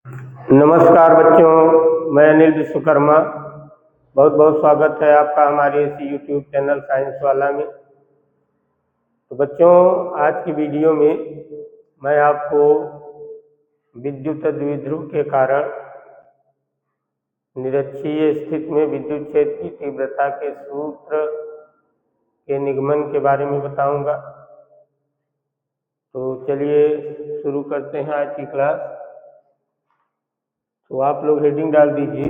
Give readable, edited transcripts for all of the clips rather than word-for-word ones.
नमस्कार बच्चों, मैं अनिल विश्वकर्मा। बहुत बहुत स्वागत है आपका हमारे इसी यूट्यूब चैनल साइंस वाला में। तो बच्चों, आज की वीडियो में मैं आपको विद्युत द्विध्रुव के कारण निरक्षीय स्थिति में विद्युत क्षेत्र की तीव्रता के सूत्र के निगमन के बारे में बताऊंगा। तो चलिए शुरू करते हैं आज की क्लास। तो आप लोग हेडिंग डाल दीजिए,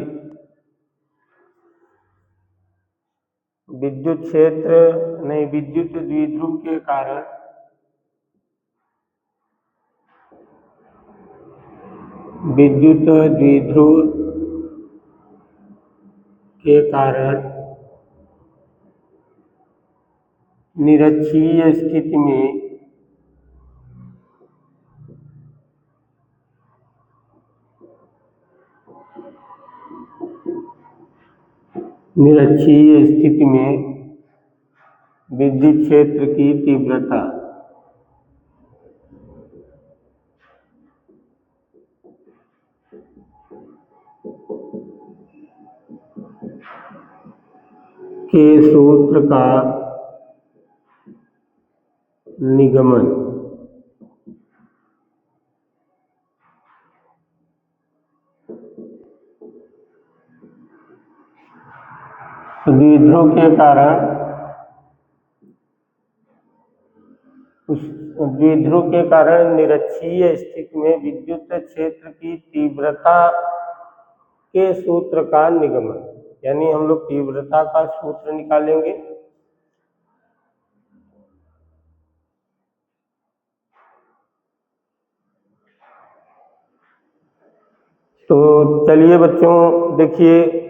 विद्युत क्षेत्र नहीं विद्युत द्विध्रुव के कारण विद्युत द्विध्रुव के कारण निरक्षीय स्थिति में विद्युत क्षेत्र की तीव्रता के सूत्र का निगमन द्विध्रुव के कारण निरक्षीय स्थिति में विद्युत क्षेत्र की तीव्रता के सूत्र का निगमन, यानी हम लोग तीव्रता का सूत्र निकालेंगे। तो चलिए बच्चों, देखिए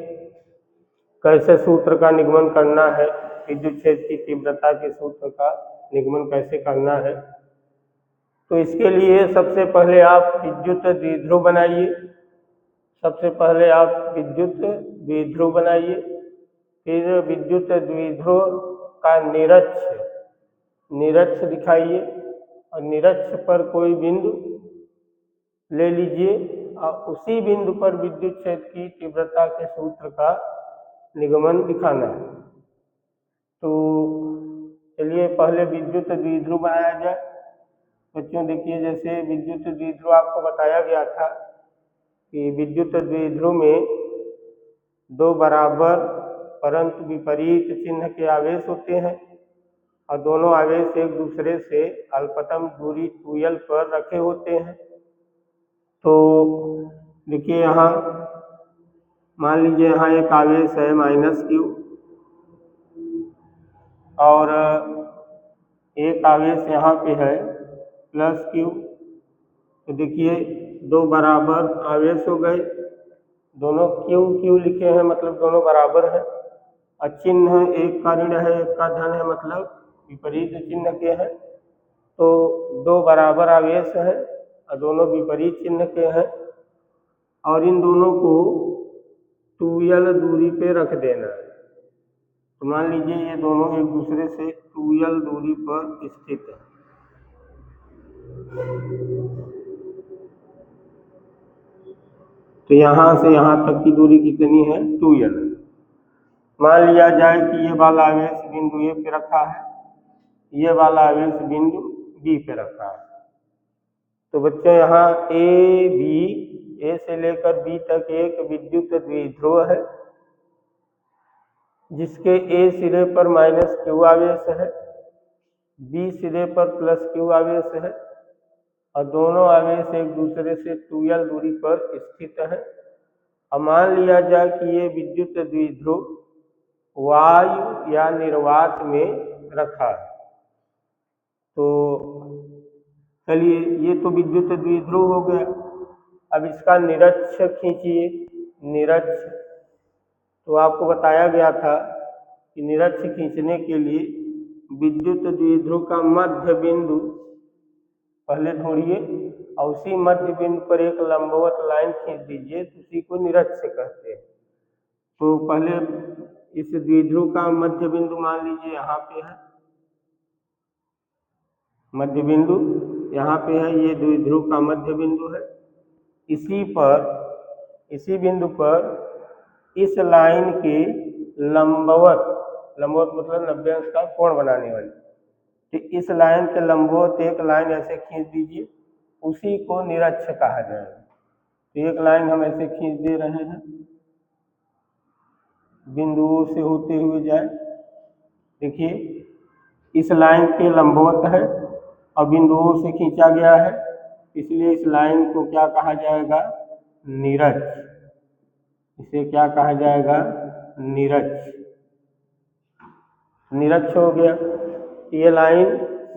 कैसे सूत्र का निगमन करना है, विद्युत क्षेत्र की तीव्रता के सूत्र का निगमन कैसे करना है। तो इसके लिए सबसे पहले आप विद्युत द्विध्रुव बनाइए। फिर विद्युत द्विध्रुव का निरक्ष दिखाइए और निरक्ष पर कोई बिंदु ले लीजिए और उसी बिंदु पर विद्युत क्षेत्र की तीव्रता के सूत्र का निगमन दिखाना है। तो चलिए पहले विद्युत द्विध्रुव बनाया जाए। बच्चों देखिए, जैसे विद्युत द्विध्रुव आपको बताया गया था कि विद्युत द्विध्रुव में दो बराबर परंतु विपरीत चिन्ह के आवेश होते हैं और दोनों आवेश एक दूसरे से अल्पतम दूरी 2l पर रखे होते हैं। तो देखिए, यहाँ मान लीजिए यहाँ एक आवेश है -q और एक आवेश यहाँ पे है +q। तो देखिए दो बराबर आवेश हो गए, दोनों q लिखे हैं, मतलब दोनों बराबर हैं। और चिन्ह एक का ऋण है एक का धन है, मतलब विपरीत चिन्ह के हैं। तो दो बराबर आवेश है और दोनों विपरीत चिन्ह के हैं और इन दोनों को 2l दूरी पे रख देना है। तो मान लीजिए ये दोनों एक दूसरे से 2l दूरी पर स्थित है। तो यहाँ से यहाँ तक की दूरी कितनी है? 2l। मान लिया जाए कि ये वाला आवेश बिंदु A पे रखा है, ये वाला आवेश बिंदु B पे रखा है। तो बच्चों यहाँ A से लेकर B तक एक विद्युत द्विध्रुव है जिसके A सिरे पर -q आवेश है, B सिरे पर +q आवेश है और दोनों आवेश एक दूसरे से 2l दूरी पर स्थित है। अब मान लिया जाए कि ये विद्युत द्विध्रुव वायु या निर्वात में रखा है। तो चलिए, ये तो विद्युत द्विध्रुव हो गया। अब इसका निरक्ष खींचिए। निरक्ष तो आपको बताया गया था कि निरक्ष खींचने के लिए विद्युत द्विध्रुव का मध्य बिंदु पहले ढूंढिए और उसी मध्य बिंदु पर एक लंबवत लाइन खींच दीजिए, तो उसी को निरक्ष कहते हैं। तो पहले इस द्विध्रुव का मध्य बिंदु मान लीजिए यहाँ पे है, मध्य बिंदु यहाँ पे है, ये द्विध्रुव का मध्य बिंदु है। इसी बिंदु पर इस लाइन के लंबवत मतलब 90 अंश का कोण बनाने वाली, तो इस लाइन के लंबवत एक लाइन ऐसे खींच दीजिए, उसी को निरक्ष कहा जाएगा। तो एक लाइन हम ऐसे खींच दे रहे हैं, बिंदुओं से होते हुए जाए। देखिए इस लाइन के लंबवत है और बिंदुओं से खींचा गया है, इसलिए इस लाइन को क्या कहा जाएगा? निरक्ष। इसे क्या कहा जाएगा? निरक्ष। निरक्ष हो गया। ये लाइन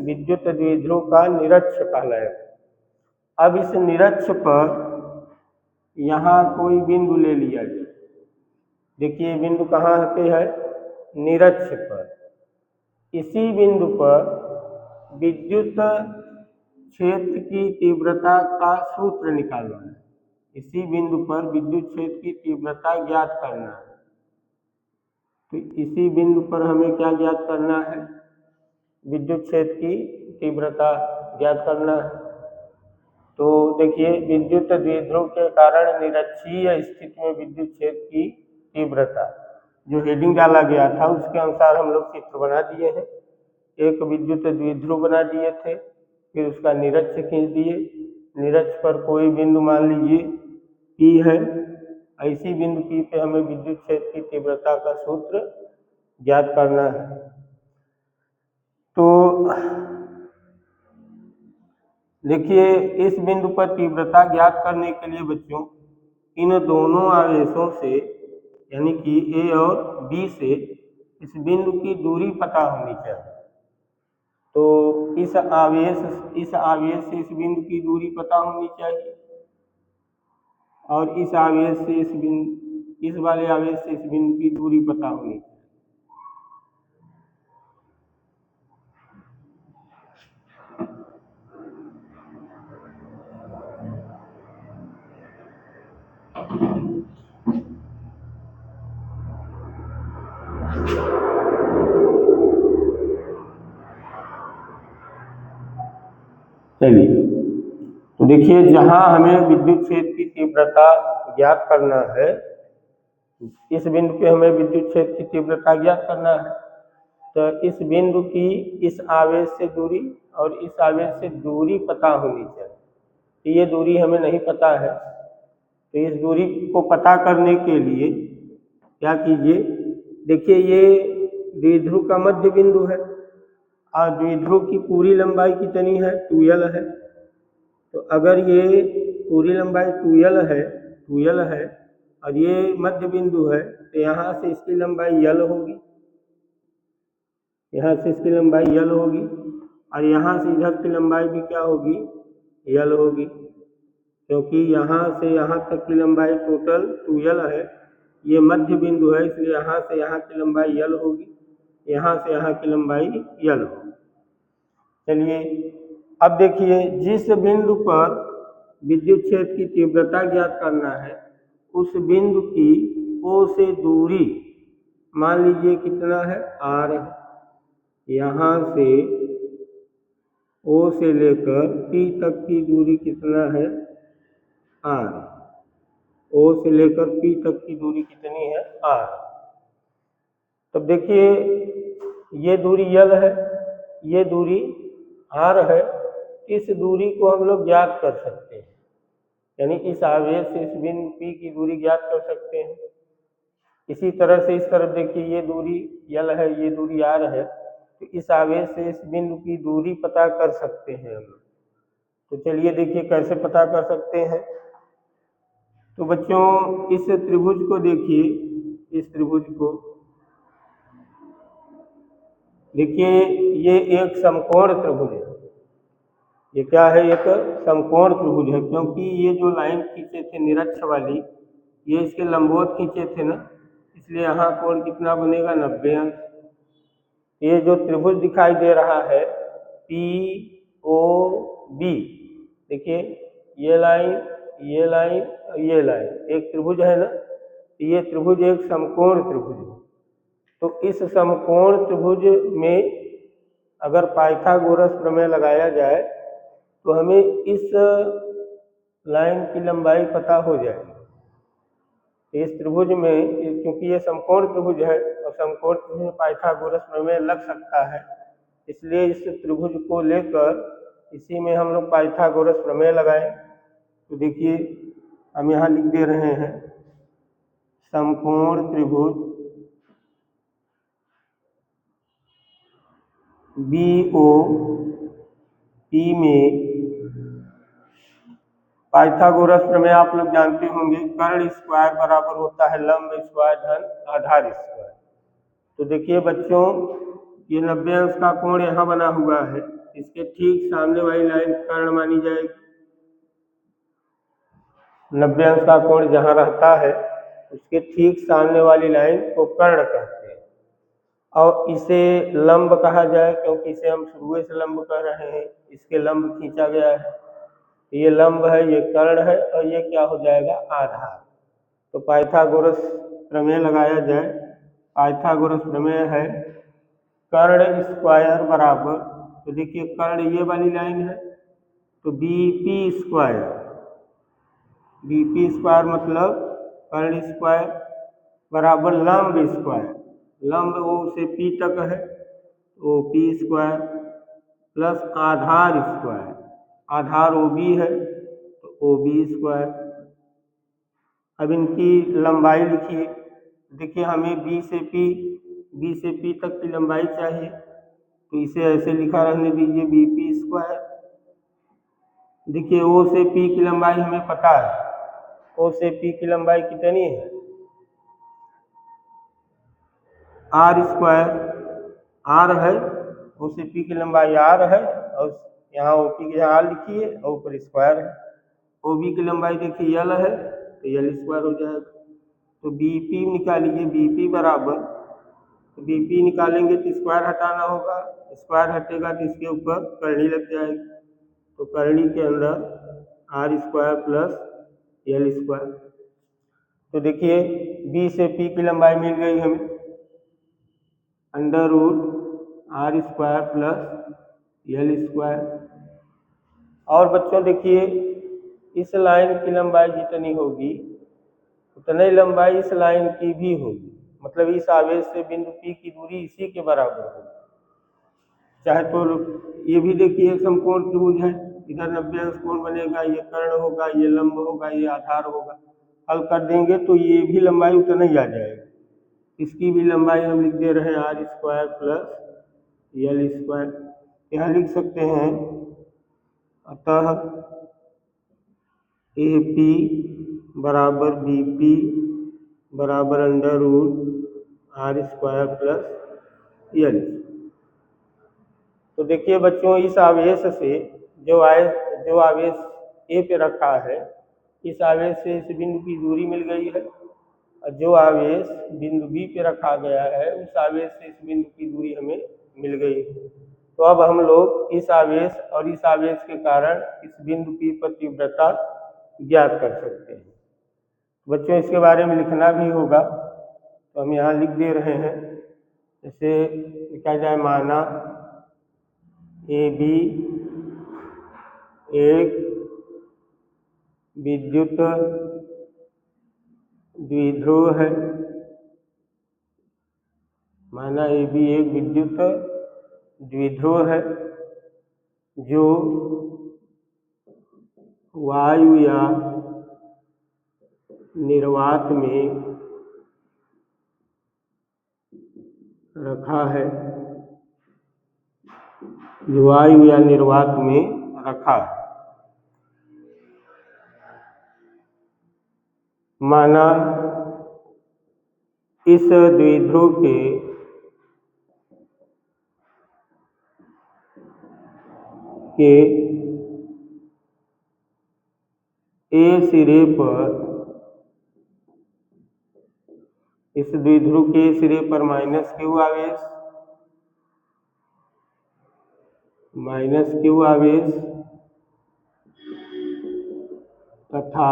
विद्युत द्विध्रुव का निरक्ष कहलाएगा। अब इस निरक्ष पर यहाँ कोई बिंदु ले लिया जाए। देखिए बिंदु कहाँ पे है? निरक्ष पर। इसी बिंदु पर विद्युत क्षेत्र की तीव्रता का सूत्र निकालना है। इसी बिंदु पर विद्युत क्षेत्र की तीव्रता ज्ञात करना है। तो इसी बिंदु पर हमें क्या ज्ञात करना है? विद्युत क्षेत्र की तीव्रता ज्ञात करना है। तो देखिए विद्युत द्विध्रुव के कारण निरक्षीय स्थिति में विद्युत क्षेत्र की तीव्रता, जो हेडिंग डाला गया था उसके अनुसार हम लोग चित्र बना दिए हैं। एक विद्युत द्विध्रुव बना दिए थे, फिर उसका निरक्ष खींच दिए। निरक्ष पर कोई बिंदु मान लीजिए P है, ऐसी बिंदु P पे हमें विद्युत क्षेत्र की तीव्रता का सूत्र ज्ञात करना है। तो देखिए इस बिंदु पर तीव्रता ज्ञात करने के लिए बच्चों इन दोनों आवेशों से, यानी कि A और B से इस बिंदु की दूरी पता होनी चाहिए। तो इस आवेश से इस बिंदु की दूरी पता होनी चाहिए, और इस आवेश से इस वाले आवेश से इस बिंदु की दूरी पता होनी चाहिए। चलिए तो देखिए जहां हमें विद्युत क्षेत्र की तीव्रता ज्ञात करना है, इस बिंदु पे हमें विद्युत क्षेत्र की तीव्रता ज्ञात करना है। तो इस बिंदु की इस आवेश से दूरी और इस आवेश से दूरी पता होनी चाहिए। तो ये दूरी हमें नहीं पता है, तो इस दूरी को पता करने के लिए क्या कीजिए? देखिए ये द्विध्रुव का मध्य बिंदु है और द्विध्रुव की पूरी लंबाई कितनी है? 2l है। तो अगर ये पूरी लंबाई 2l है और ये मध्य बिंदु है, तो यहाँ से इसकी लंबाई l होगी, यहाँ से इसकी लंबाई l होगी, और यहाँ से इधर की लंबाई भी क्या होगी? l होगी, क्योंकि यहाँ से यहाँ तक की लंबाई टोटल 2l है। ये मध्य बिंदु है, इसलिए यहाँ से यहाँ की लंबाई l होगी, यहाँ से यहाँ की लंबाई l होगी। चलिए अब देखिए जिस बिंदु पर विद्युत क्षेत्र की तीव्रता ज्ञात करना है, उस बिंदु की O से दूरी मान लीजिए कितना है? r है। यहाँ से O से लेकर P तक की दूरी कितना है? r। O से लेकर P तक की दूरी कितनी है? r। तब देखिए ये दूरी l है, ये दूरी r है। इस दूरी को हम लोग ज्ञात कर सकते हैं, यानी इस आवेश से इस बिंदु P की दूरी ज्ञात कर सकते हैं। इसी तरह से इस तरफ देखिए ये दूरी l है, ये दूरी r है, तो इस आवेश से इस बिंदु की दूरी पता कर सकते हैं हम लोग। तो चलिए देखिए कैसे पता कर सकते हैं। तो बच्चों इस त्रिभुज को देखिए, इस त्रिभुज को देखिए, ये एक समकोण त्रिभुज है। ये क्या है? एक समकोण त्रिभुज है, क्योंकि ये जो लाइन खींचे थे निरक्ष वाली, ये इसके लंबवत खींचे थे ना, इसलिए यहाँ कोण कितना बनेगा? 90 अंश। ये जो त्रिभुज दिखाई दे रहा है POB, देखिए ये लाइन, ये लाइन और ये लाइन एक त्रिभुज है ना, ये त्रिभुज एक समकोण त्रिभुज है। तो इस समकोण त्रिभुज में अगर पाइथागोरस प्रमेय लगाया जाए तो हमें इस लाइन की लंबाई पता हो जाएगी। इस त्रिभुज में क्योंकि ये समकोण त्रिभुज है और समकोण त्रिभुज में पाइथागोरस प्रमेय लग सकता है, इसलिए इस त्रिभुज को लेकर इसी में हम लोग पाइथागोरस प्रमेय लगाएं। तो देखिए हम यहाँ लिख दे रहे हैं समकोण त्रिभुज BOP में पाइथागोरस प्रमेय आप लोग जानते होंगे, कर्ण स्क्वायर बराबर होता है लंब स्क्वायर धन आधार स्क्वायर। तो देखिए बच्चों, ये 90 अंश का कोण यहाँ बना हुआ है, इसके ठीक सामने वाली लाइन कर्ण मानी जाएगी। 90 अंश का कोण जहाँ रहता है उसके ठीक सामने वाली लाइन को कर्ण कहते हैं, और इसे लंब कहा जाए क्योंकि इसे हम शुरू से लंब कह रहे हैं, इसके लंब खींचा गया है। ये लंब है, ये कर्ण है, और ये क्या हो जाएगा, आधार। तो पाइथागोरस प्रमेय लगाया जाए। पाइथागोरस प्रमेय है कर्ण स्क्वायर बराबर, तो देखिए कर्ण ये वाली लाइन है, तो BP स्क्वायर, BP स्क्वायर मतलब कर्ण स्क्वायर बराबर लंब स्क्वायर, लंब O से P तक है तो P स्क्वायर प्लस आधार स्क्वायर, आधार OB है तो OB स्क्वायर। अब इनकी लंबाई लिखिए। देखिए हमें B से P तक की लंबाई चाहिए, तो इसे ऐसे लिखा रहने दीजिए BP स्क्वायर। देखिए O से P की लंबाई हमें पता है, O से P की लंबाई कितनी है, R स्क्वायर, R है, O से P की लंबाई R है, और यहाँ OP की जगह R लिखिए और ऊपर स्क्वायर है। OB की लंबाई देखिए L है तो L स्क्वायर हो जाएगा। तो BP निकालिए, BP बराबर, तो BP निकालेंगे तो स्क्वायर हटाना होगा, स्क्वायर हटेगा तो इसके ऊपर करनी लग जाएगी, तो करनी के अंदर R square plus L square. तो देखिए B से P की लंबाई मिल गई हमें, under root R square plus L square. और बच्चों देखिए इस लाइन की लंबाई जितनी होगी उतनी लंबाई इस लाइन की भी होगी, मतलब इस आवेश से बिंदु P की दूरी इसी के बराबर होगी। चाहे तो ये भी देखिए एक समकोण त्रिभुज है, इधर 90 अंश कोण बनेगा, ये कर्ण होगा, ये लंब होगा, ये आधार होगा। हल कर देंगे तो ये भी लंबाई उतना ही आ जाएगी। इसकी भी लंबाई हम लिख दे रहे हैं R square plus L square. यहाँ लिख सकते हैं अतः AP बराबर BP बराबर under root R square plus L। तो देखिए बच्चों इस आवेश से जो आवेश A पे रखा है, इस आवेश से इस बिंदु की दूरी मिल गई है, और जो आवेश बिंदु B पे रखा गया है उस आवेश से इस बिंदु की दूरी हमें मिल गई। तो अब हम लोग इस आवेश और इस आवेश के कारण इस बिंदु P पर तीव्रता ज्ञात कर सकते हैं। बच्चों इसके बारे में लिखना भी होगा, तो हम यहाँ लिख दे रहे हैं। जैसे लिखा जाए, माना AB एक विद्युत द्विध्रुव है, माना AB एक विद्युत द्विध्रुव है जो वायु या निर्वात में रखा है, जो वायु या निर्वात में रखा है। माना इस द्विध्रुव के A सिरे पर, इस द्विध्रुव के सिरे पर -Q आवेश तथा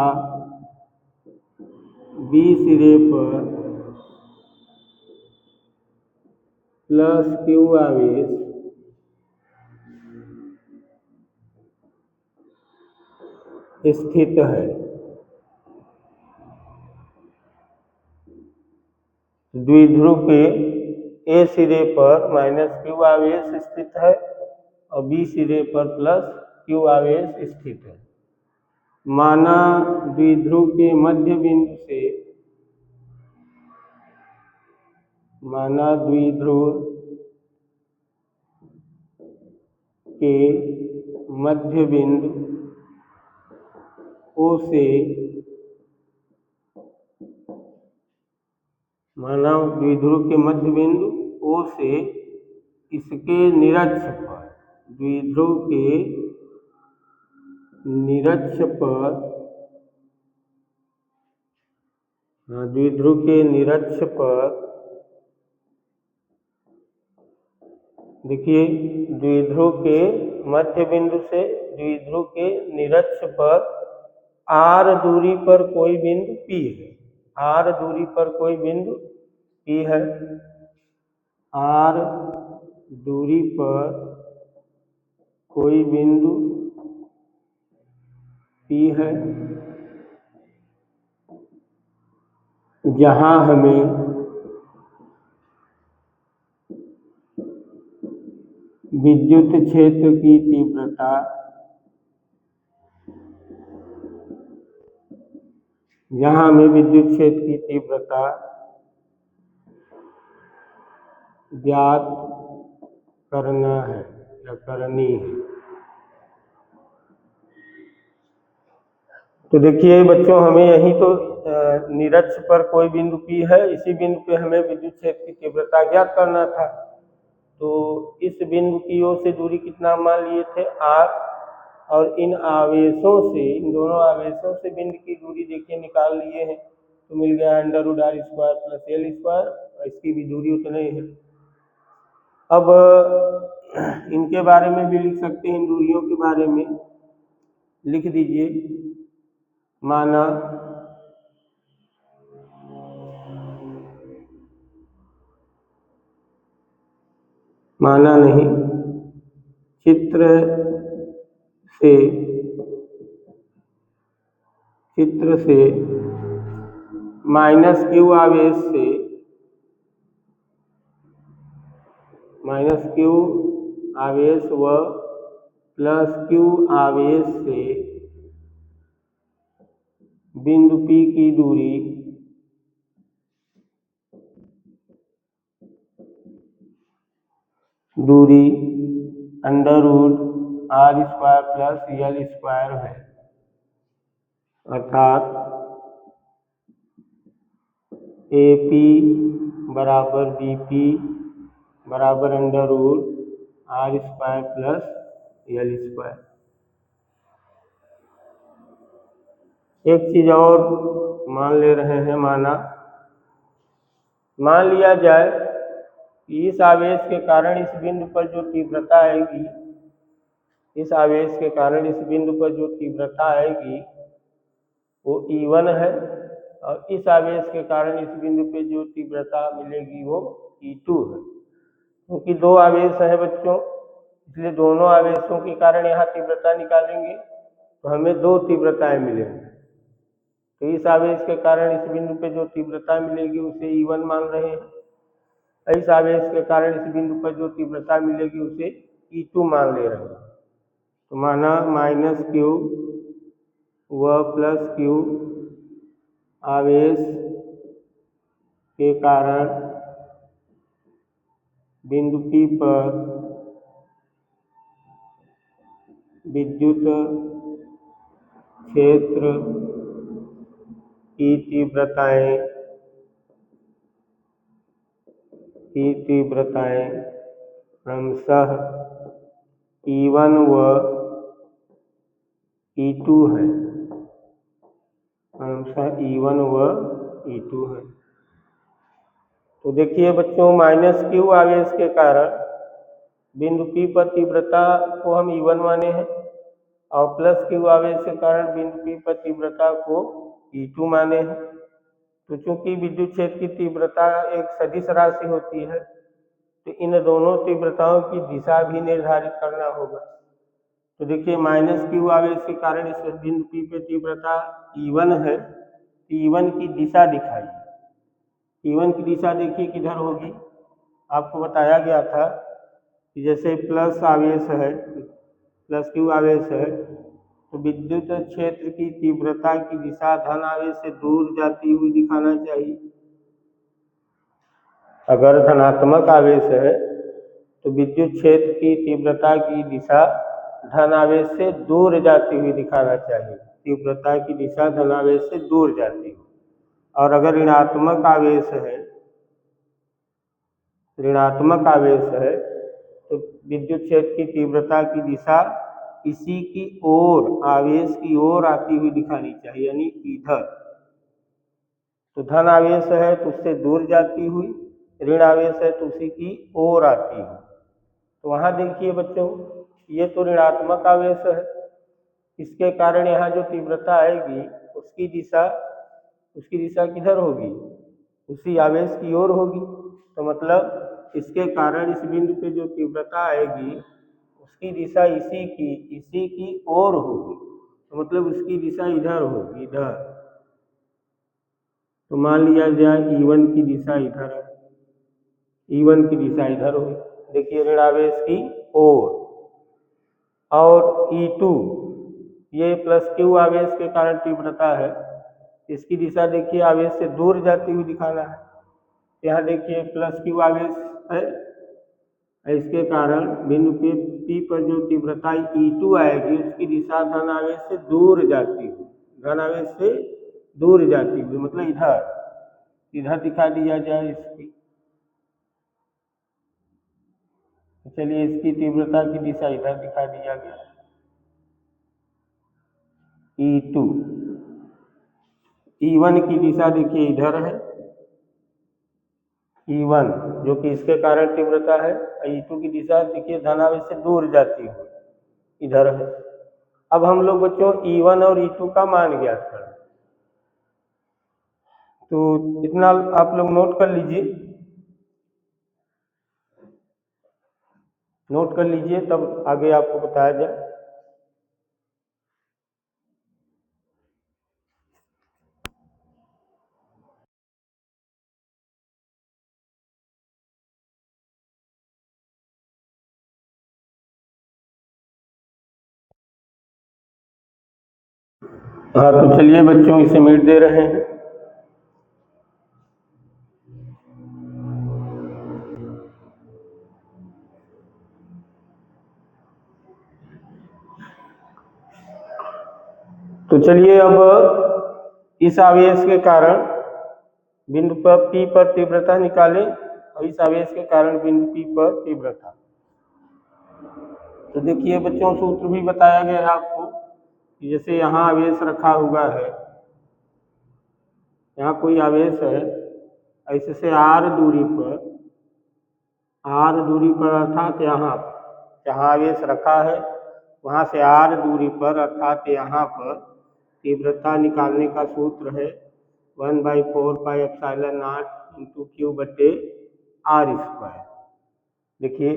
B सिरे पर +Q आवेश स्थित है। द्विध्रुव के ए सिरे पर -q आवेश स्थित है और बी सिरे पर +q आवेश स्थित है। माना द्विध्रुव के मध्य बिंदु से मध्य बिंदु O से O से इसके निरक्ष पर द्विध्रुव के निरक्ष पर देखिए, द्विध्रुव के मध्य बिंदु से द्विध्रुव के निरक्ष पर r दूरी पर कोई बिंदु P है। r दूरी पर कोई बिंदु P है। r दूरी पर कोई बिंदु P है, जहां हमें विद्युत क्षेत्र की तीव्रता ज्ञात करना है या करनी है। तो देखिए बच्चों, हमें यही तो निरक्ष पर कोई बिंदु P है, इसी बिंदु पे हमें विद्युत क्षेत्र की तीव्रता ज्ञात करना था। तो इस बिंदु की ओर से दूरी कितना मान लिए थे, r, और इन दोनों आवेशों से बिंदु की दूरी देखिए निकाल लिए हैं, तो मिल गया √r² + l², इसकी भी दूरी उतना ही है। अब इनके बारे में भी लिख सकते हैं, इन दूरियों के बारे में लिख दीजिए। माना नहीं, चित्र से -q आवेश से व +q आवेश से बिंदु P की दूरी √r² + l² है, अर्थात AP बराबर BP बराबर √r² + l²। एक चीज और मान ले रहे हैं, मान लिया जाए कि इस आवेश के कारण इस बिंदु पर जो तीव्रता आएगी, वो E1 है, और इस आवेश के कारण इस बिंदु पे जो तीव्रता मिलेगी वो E2 है। क्योंकि दो आवेश हैं बच्चों, इसलिए दोनों आवेशों के कारण यहाँ तीव्रता निकालेंगे तो हमें दो तीव्रताएं मिलेंगी। तो इस आवेश के कारण इस बिंदु पे जो तीव्रता मिलेगी उसे E1 मान रहे हैं, इस आवेश के कारण इस बिंदु पर जो तीव्रता मिलेगी उसे E2 मान ले रहे हैं। तो माना -q व +q आवेश के कारण बिंदु P पर विद्युत क्षेत्र की तीव्रताएं क्रमशः E1 व E2 है, तो देखिए बच्चों, -q आवेश के कारण बिंदु P पर तीव्रता को हम E1 माने हैं, और +q आवेश के कारण बिंदु P पर तीव्रता को E2 माने हैं। तो चूंकि विद्युत क्षेत्र की तीव्रता एक सदिश राशि होती है, तो इन दोनों तीव्रताओं की दिशा भी निर्धारित करना होगा। तो देखिए माइनस क्यू आवेश के कारण इस बिंदु P पे तीव्रता E1 है। E1 की दिशा दिखाइए। E1 की दिशा देखिए किधर होगी। आपको बताया गया था कि जैसे प्लस आवेश है, प्लस क्यू आवेश है, तो विद्युत क्षेत्र की तीव्रता की दिशा धन आवेश से दूर जाती हुई दिखाना चाहिए। अगर धनात्मक आवेश है तो विद्युत क्षेत्र की तीव्रता की दिशा धन आवेश से दूर जाती हुई दिखाना चाहिए। तीव्रता की दिशा धन आवेश से दूर जाती हुई। और अगर ऋणात्मक आवेश है, ऋणात्मक आवेश है तो विद्युत क्षेत्र की तीव्रता की दिशा इसी की ओर, आवेश की ओर आती हुई दिखानी चाहिए, यानी इधर। तो धन आवेश है तो उससे दूर जाती हुई, ऋण आवेश है तो उसी की ओर आती हुई। तो वहां देखिए बच्चों, ये तो ऋणात्मक आवेश है, इसके कारण यहाँ जो तीव्रता आएगी उसकी दिशा किधर होगी, उसी आवेश की ओर होगी। तो मतलब इसके कारण इस बिंदु पे जो तीव्रता आएगी उसकी दिशा इसी की ओर होगी। तो मतलब उसकी दिशा इधर होगी, इधर। तो मान लिया जाए E1 की दिशा इधर है, E1 की दिशा इधर होगी, देखिए ऋण आवेश की ओर। और E2 ये प्लस क्यू आवेश के कारण तीव्रता है, इसकी दिशा देखिए आवेश से दूर जाती हुई दिखाना है। यहाँ देखिए प्लस क्यू आवेश है, इसके कारण बिंदु P पर जो तीव्रता E2 आएगी उसकी दिशा धन आवेश से दूर जाती हुई, धन आवेश से दूर जाती हुई, मतलब इधर दिखा दिया जाए इसकी। चलिए इसकी तीव्रता की दिशा इधर दिखा दिया गया, E2। E1 की दिशा देखिए इधर है, E1 जो कि इसके कारण तीव्रता है। E2 की दिशा देखिए धनावेश से दूर जाती है, इधर है। अब हम लोग बच्चों E1 और E2 का मान ज्ञात करें। तो इतना आप लोग नोट कर लीजिए, नोट कर लीजिए तब आगे आपको बताया जाए। हाँ तो चलिए बच्चों इसे मिट दे रहे हैं। तो चलिए अब इस आवेश के कारण बिंदु पर P पर तीव्रता निकालें और इस आवेश के कारण बिंदु P पर तीव्रता। तो देखिए बच्चों सूत्र भी बताया गया है आपको कि जैसे यहाँ आवेश रखा हुआ है, यहाँ कोई आवेश है, ऐसे से r दूरी पर अर्थात यहाँ जहाँ आवेश रखा है वहाँ से r दूरी पर अर्थात यहाँ पर तीव्रता निकालने का सूत्र है 1/4πε0 × Q/r²। देखिए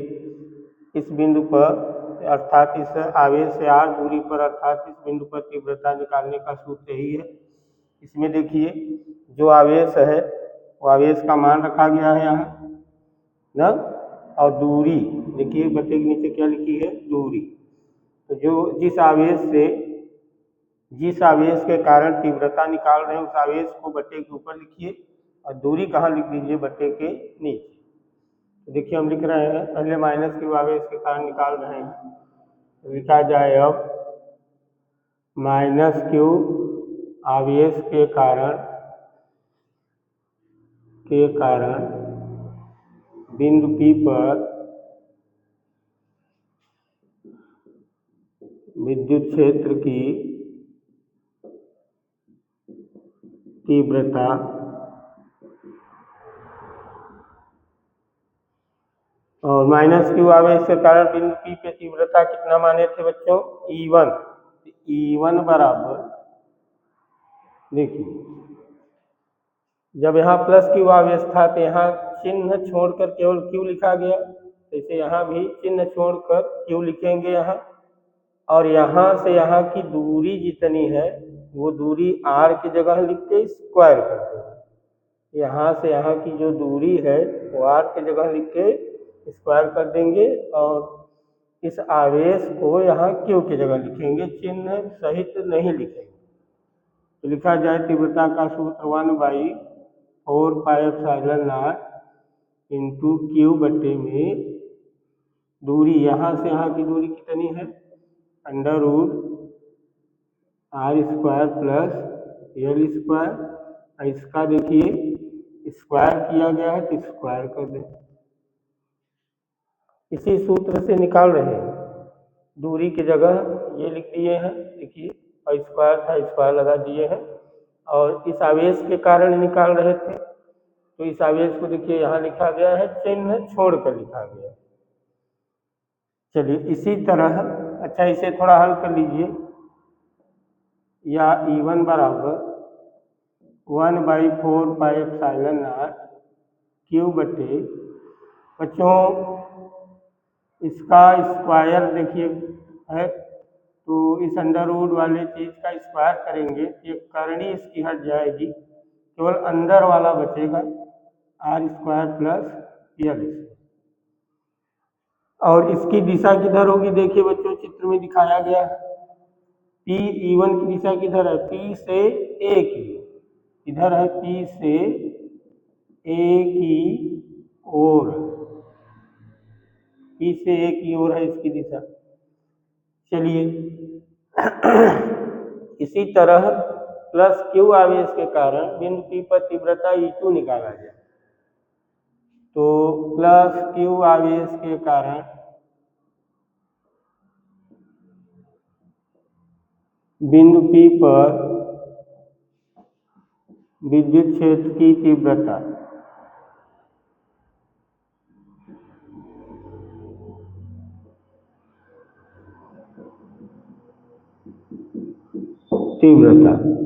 इस बिंदु पर अर्थात इस आवेश से r दूरी पर अर्थात इस बिंदु पर तीव्रता निकालने का सूत्र यही है। इसमें देखिए जो आवेश है वो आवेश का मान रखा गया है यहाँ ना, और दूरी देखिए बटे के नीचे क्या लिखी है, दूरी। तो जो जिस आवेश के कारण तीव्रता निकाल रहे हैं उस आवेश को बटे के ऊपर लिखिए और दूरी कहाँ लिख दीजिए, बटे के नीचे। तो देखिए हम लिख रहे हैं, पहले माइनस क्यू आवेश के कारण निकाल रहे हैं, तो लिखा जाए अब माइनस क्यू आवेश के कारण बिंदु P पर विद्युत क्षेत्र की तीव्रता और माइनस क्यू आवेश के कारण बिंदु P पे तीव्रता कितना माने थे बच्चों, E1। E1 बराबर देखिए जब यहाँ प्लस क्यू आवेश था तो यहाँ चिन्ह छोड़कर केवल Q लिखा गया, जैसे यहाँ भी चिन्ह छोड़कर Q लिखेंगे यहाँ, और यहाँ से यहाँ की दूरी जितनी है वो दूरी r की जगह लिख के स्क्वायर कर देंगे। यहाँ से यहाँ की जो दूरी है वो r की जगह लिख के स्क्वायर कर देंगे और इस आवेश को यहाँ q की जगह लिखेंगे, चिन्ह सहित नहीं लिखेंगे। तो लिखा जाए तीव्रता का सूत्र 1/4πε0 इंटू क्यू बटे में दूरी यहाँ से यहाँ की दूरी कितनी है √r² प्लस l²। इसका देखिए स्क्वायर किया गया है तो स्क्वायर कर दें। इसी सूत्र से निकाल रहे हैं, दूरी की जगह ये लिख दिए हैं, देखिए और स्क्वायर था स्क्वायर लगा दिए हैं। और इस आवेश के कारण निकाल रहे थे तो इस आवेश को देखिए यहाँ लिखा गया है, चिन्ह छोड़कर लिखा गया है। चलिए इसी तरह अच्छा इसे थोड़ा हल कर लीजिए। या E1 बराबर 1/4πε0 क्यू बटे, बच्चों इसका स्क्वायर देखिए है तो इस अंडर रूट वाले चीज का स्क्वायर करेंगे तो करनी इसकी हट जाएगी, केवल अंदर वाला बचेगा r² प्लस l। और इसकी दिशा किधर होगी देखिए बच्चों चित्र में दिखाया गया है। E1 की दिशा किधर है, P से A की, इधर है P से A की ओर, P से A की ओर है इसकी दिशा। चलिए इसी तरह प्लस Q आवेश के कारण बिंदु P पर तीव्रता E2 निकाला जाए। तो प्लस Q आवेश के कारण बिंदु P पर विद्युत क्षेत्र की तीव्रता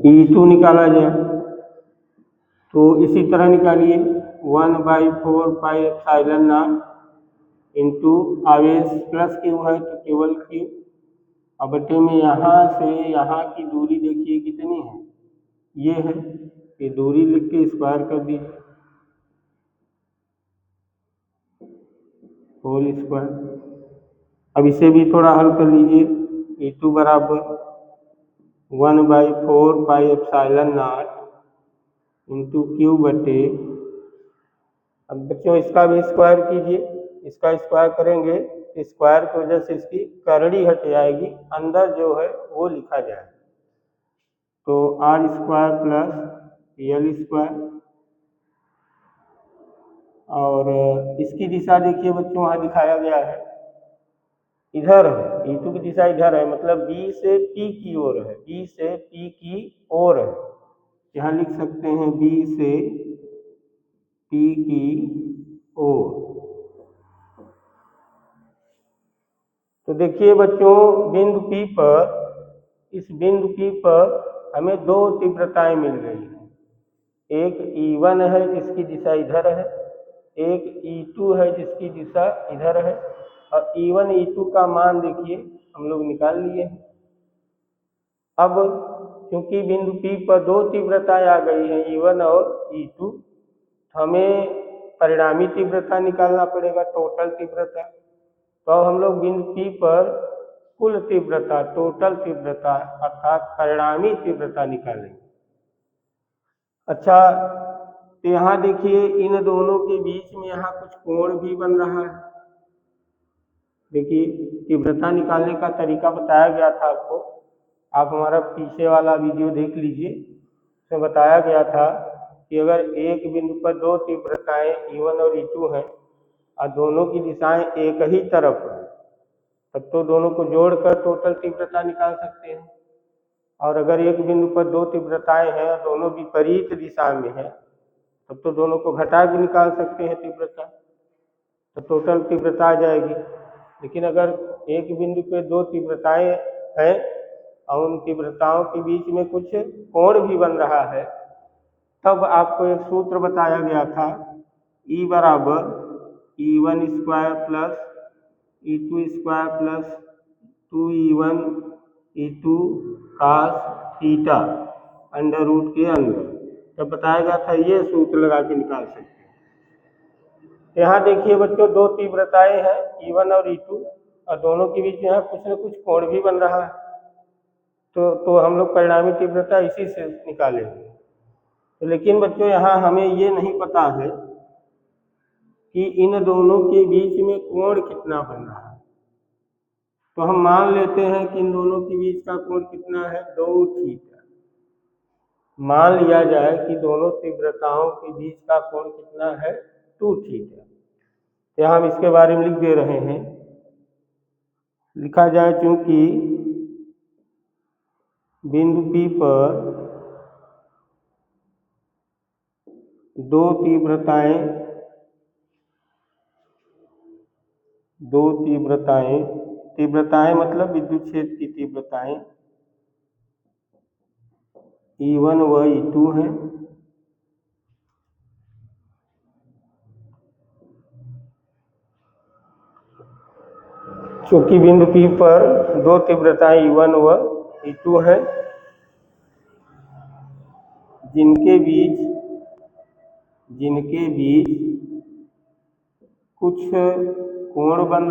E2 निकाला जाए। तो इसी तरह निकालिए 1/4πε0 इंटू आवेश प्लस Q है तो केवल Q, अब बटे में यहाँ से यहाँ की दूरी देखिए कितनी है, ये है, ये दूरी लिख के स्क्वायर कर दीजिए होल स्क्वायर। अब इसे भी थोड़ा हल कर लीजिए। E2 बराबर 1/4πε0 इंटू क्यू बटे, अब बच्चों इसका भी स्क्वायर कीजिए, इसका स्क्वायर करेंगे स्क्वायर की वजह से इसकी करड़ी हट जाएगी, अंदर जो है वो लिखा जाए तो r² प्लस l²। और इसकी दिशा देखिए बच्चों वहाँ दिखाया गया है, इधर है, E2 की दिशा इधर है, मतलब B से P की ओर है, B से P की ओर है। यहाँ लिख सकते हैं B से P की ओर। तो देखिए बच्चों बिंदु P पर, इस बिंदु P पर हमें दो तीव्रताएं मिल गई हैं, एक E1 है जिसकी दिशा इधर है, एक E2 है जिसकी दिशा इधर है। और E1 E2 का मान देखिए हम लोग निकाल लिए हैं। अब क्योंकि बिंदु P पर दो तीव्रताएं आ गई हैं E1 और E2, हमें परिणामी तीव्रता निकालना पड़ेगा, टोटल तीव्रता। तो अब हम लोग बिंदु P पर कुल तीव्रता, टोटल तीव्रता अर्थात परिणामी तीव्रता निकालेंगे। अच्छा तो यहाँ देखिए इन दोनों के बीच में यहाँ कुछ कोण भी बन रहा है। देखिए तीव्रता निकालने का तरीका बताया गया था आपको, आप हमारा पीछे वाला वीडियो देख लीजिए, उसमें बताया गया था कि अगर एक बिंदु पर दो तीव्रताएं E1 और E2 हैं और दोनों की दिशाएं एक ही तरफ है तब तो दोनों को जोड़कर टोटल तीव्रता निकाल सकते हैं। और अगर एक बिंदु पर दो तीव्रताएं हैं और दोनों विपरीत दिशा में है तब तो दोनों को घटा के निकाल सकते हैं तीव्रता, तो टोटल तीव्रता आ जाएगी। लेकिन अगर एक बिंदु पे दो तीव्रताएं हैं और उन तीव्रताओं के बीच में कुछ कोण भी बन रहा है, तब आपको एक सूत्र बताया गया था E बराबर E1² plus E2² plus 2E1 E2 cos theta under root के अंदर। जब बताया गया था ये सूत्र लगा के निकाल सकते हैं। यहाँ देखिए बच्चों, दो तीव्रताएं हैं E1 और E2 और दोनों के बीच यहाँ कुछ न कुछ कोण भी बन रहा है। तो हम लोग परिणामी तीव्रता इसी से निकालेंगे। तो लेकिन बच्चों यहाँ हमें ये नहीं पता है कि इन दोनों के बीच में कोण कितना बन रहा है। तो हम मान लेते हैं कि इन दोनों के बीच का कोण कितना है, 2 थीटा। मान लिया जाए कि दोनों तीव्रताओं के बीच का कोण कितना है, 2 थीटा। यहाँ हम इसके बारे में लिख दे रहे हैं। लिखा जाए चूंकि बिंदु P पर दो तीव्रताएं मतलब विद्युत क्षेत्र की तीव्रताएं E1 व E2 हैं। चूंकि बिंदु P पर दो तीव्रताएं E1 व E2 हैं, जिनके बीच कुछ कोण बन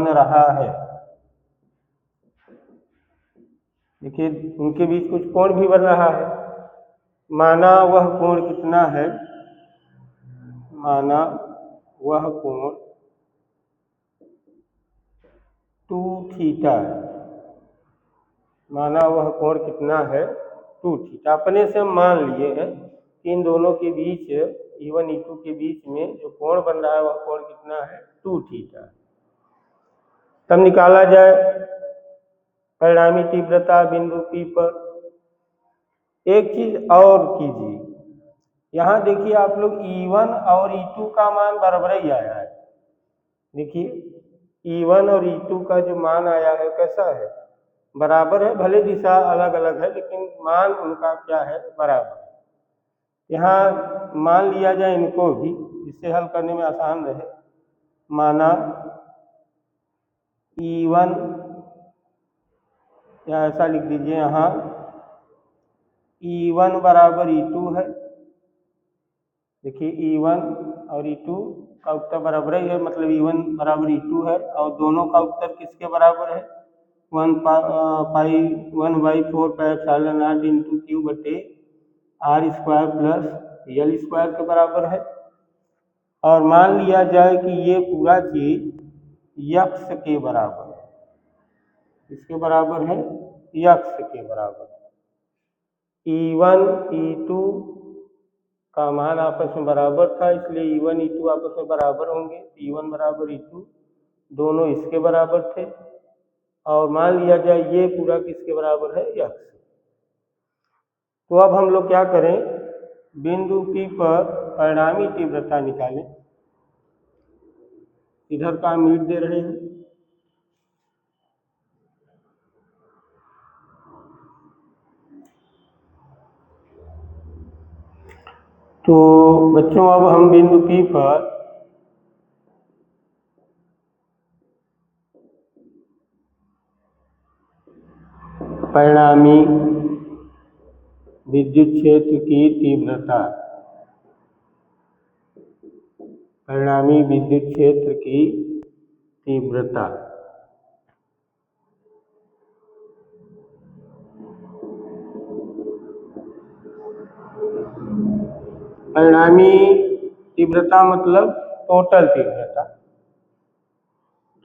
रहा है, देखिए उनके बीच कुछ कोण भी बन रहा है। माना वह कोण कितना है, माना वह कोण 2 थीटा है। माना वह कोण कितना है, 2 थीटा। अपने से हम मान लिए हैं कि इन दोनों के बीच E1 E2 के बीच में जो कोण बन रहा है वह कोण कितना है, 2 थीटा। तब निकाला जाए परिणामी तीव्रता बिंदु P पर। एक चीज और कीजिए, यहाँ देखिए आप लोग E1 और E2 का मान बराबर ही आया है। देखिए E1 और E2 का जो मान आया है कैसा है, बराबर है। भले दिशा अलग अलग है लेकिन मान उनका क्या है, बराबर। यहाँ मान लिया जाए इनको भी, जिससे हल करने में आसान रहे। माना E1 या ऐसा लिख दीजिए यहाँ E1 बराबर E2 है। देखिए E1 और E2 का उत्तर बराबर ही है, मतलब E1 बराबर E2 है। और दोनों का उत्तर किसके बराबर है, 1/4 इंटू क्यू बटे R square plus L square के बराबर है। और मान लिया जाए कि ये पूरा चीज यक्स के बराबर है। इसके बराबर है, यक्स के बराबर है। E1 E2 का मान आपस में बराबर था, इसलिए E1 E2 आपस में बराबर होंगे। E1 बराबर E2 दोनों इसके बराबर थे। और मान लिया जाए ये पूरा किसके बराबर है, यक्स। तो अब हम लोग क्या करें, बिंदु P पर परिणामी तीव्रता निकालें। इधर का मीट दे रहे हैं। तो बच्चों अब हम बिंदु P पर परिणामी विद्युत क्षेत्र की तीव्रता, परिणामी विद्युत क्षेत्र की तीव्रता परिणामी तीव्रता मतलब टोटल तीव्रता।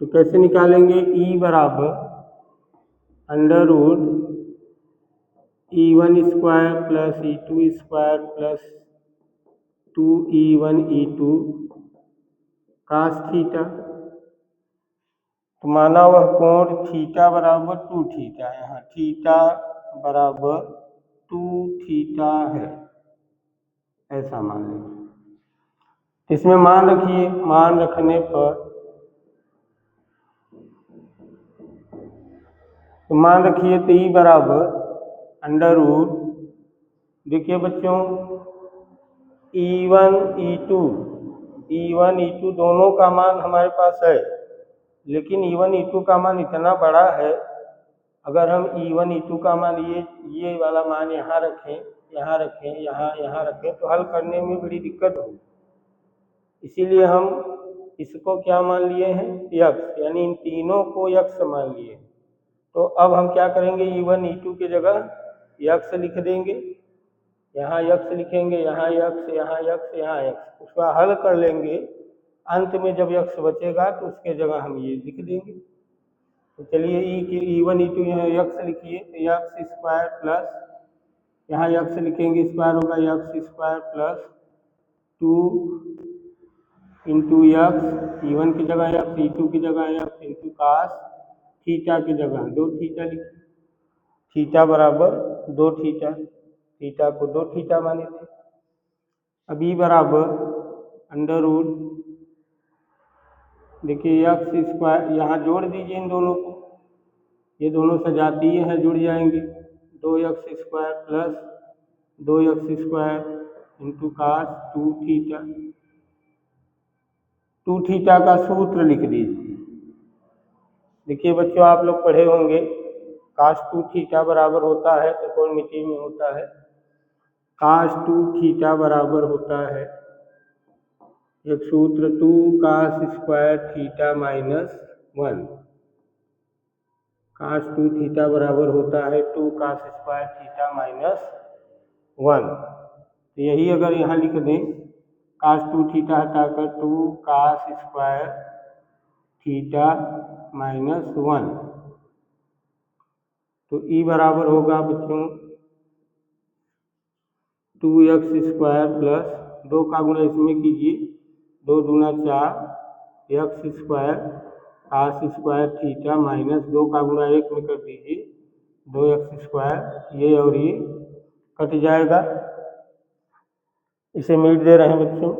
तो कैसे निकालेंगे, E बराबर under root E1 square plus E2 square plus 2E1 E2 cos theta. तो माना वह कोण थीटा बराबर 2 थीटा, यहाँ थीटा बराबर 2 थीटा है, ऐसा मान लीजिए। इसमें मान रखिए, मान रखने पर तो मान रखिए तो E बराबर अंडर रूट, देखिए बच्चों E1 E2 E1 E2 दोनों का मान हमारे पास है, लेकिन E1 E2 का मान इतना बड़ा है, अगर हम E1 E2 का मान ये वाला मान यहाँ रखें, यहाँ रखें, यहाँ रखें, तो हल करने में बड़ी दिक्कत होगी। इसीलिए हम इसको क्या मान लिए हैं, यक्स, यानी इन तीनों को यक्स मान लिए। तो अब हम क्या करेंगे, E1 E2 की जगह यक्स लिख देंगे, यहाँ यक्स लिखेंगे, यहाँ यक्स, यहाँ यक्स, यहाँ यक्स, उसका हल कर लेंगे। अंत में जब यक्स बचेगा तो उसके जगह हम ये लिख देंगे। तो चलिए E1 E2 यहाँ यक्स लिखिए, तो यक्स स्क्वायर प्लस, यहाँ यक्स लिखेंगे, स्क्वायर होगा x square plus 2 into x, E1 की जगह यक्स, E2 की जगह यक्स, इंटू कास थीटा की जगह 2 थीटा लिखिए, थीटा बराबर 2 थीटा, थीटा को 2 थीटा माने थे। अब ई बराबर अंडर रूट, देखिए यक्स स्क्वायर, यहाँ जोड़ दीजिए इन दोनों को, ये दोनों सजातीय हैं, जुड़ जाएंगे, 2x square plus 2x square into cos 2 theta, 2 theta का सूत्र लिख दीजिए। देखिए बच्चों, आप लोग पढ़े होंगे, कास 2 थीटा बराबर होता है, त्रिकोणमिति में होता है, कास 2 थीटा बराबर होता है एक सूत्र 2 कास स्क्वायर थीटा माइनस 1, कास 2 थीटा बराबर होता है 2 कास स्क्वायर थीटा माइनस 1। तो यही अगर यहाँ लिख दें, कास 2 थीटा हटाकर 2 कास स्क्वायर थीटा माइनस 1, तो ई बराबर होगा बच्चों 2x स्क्वायर प्लस 2 का गुणा इसमें कीजिए, 2 दूना 4 x square cos square theta minus 2 का गुणा 1 में कर दीजिए, 2x स्क्वायर, ये और ये कट जाएगा, इसे मिट दे रहे हैं बच्चों।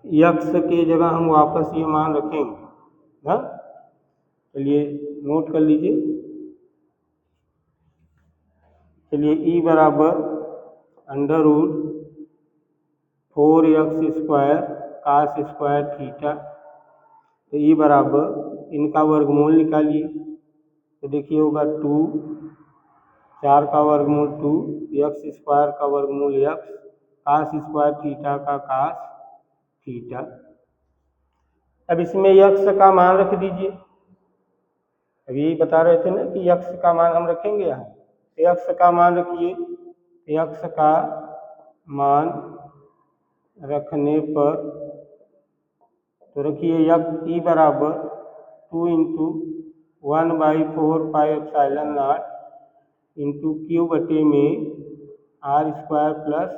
यक्स की जगह हम वापस ये मान रखेंगे, हाँ, चलिए नोट कर लीजिए। चलिए ई बराबर under root 4x square cos square theta, तो ई बराबर इनका वर्गमूल निकालिए, तो देखिए होगा 2, 4 का वर्गमूल 2, x स्क्वायर का वर्गमूल x, कास स्क्वायर थीटा का कास थीटा। अब इसमें यक्स का मान रख दीजिए, अभी बता रहे थे ना कि यक्स का मान हम रखेंगे यहाँ, यक्स का मान रखिए, यक्स का मान रखने पर, तो रखिए यक्स ई बराबर 2 into 1/4 pi epsilon naught into Q बटे में R square plus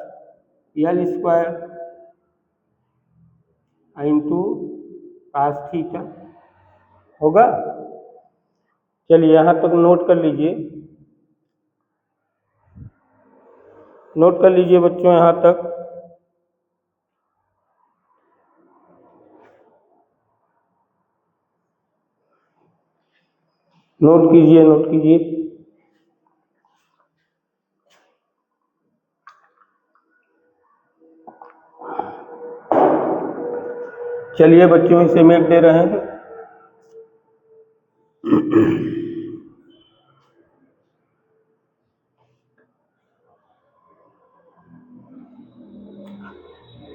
L square into cos theta होगा। चलिए यहाँ तक नोट कर लीजिए, नोट कर लीजिए बच्चों, यहाँ तक नोट कीजिए, नोट कीजिए। चलिए बच्चों, इसे मिट दे रहे हैं।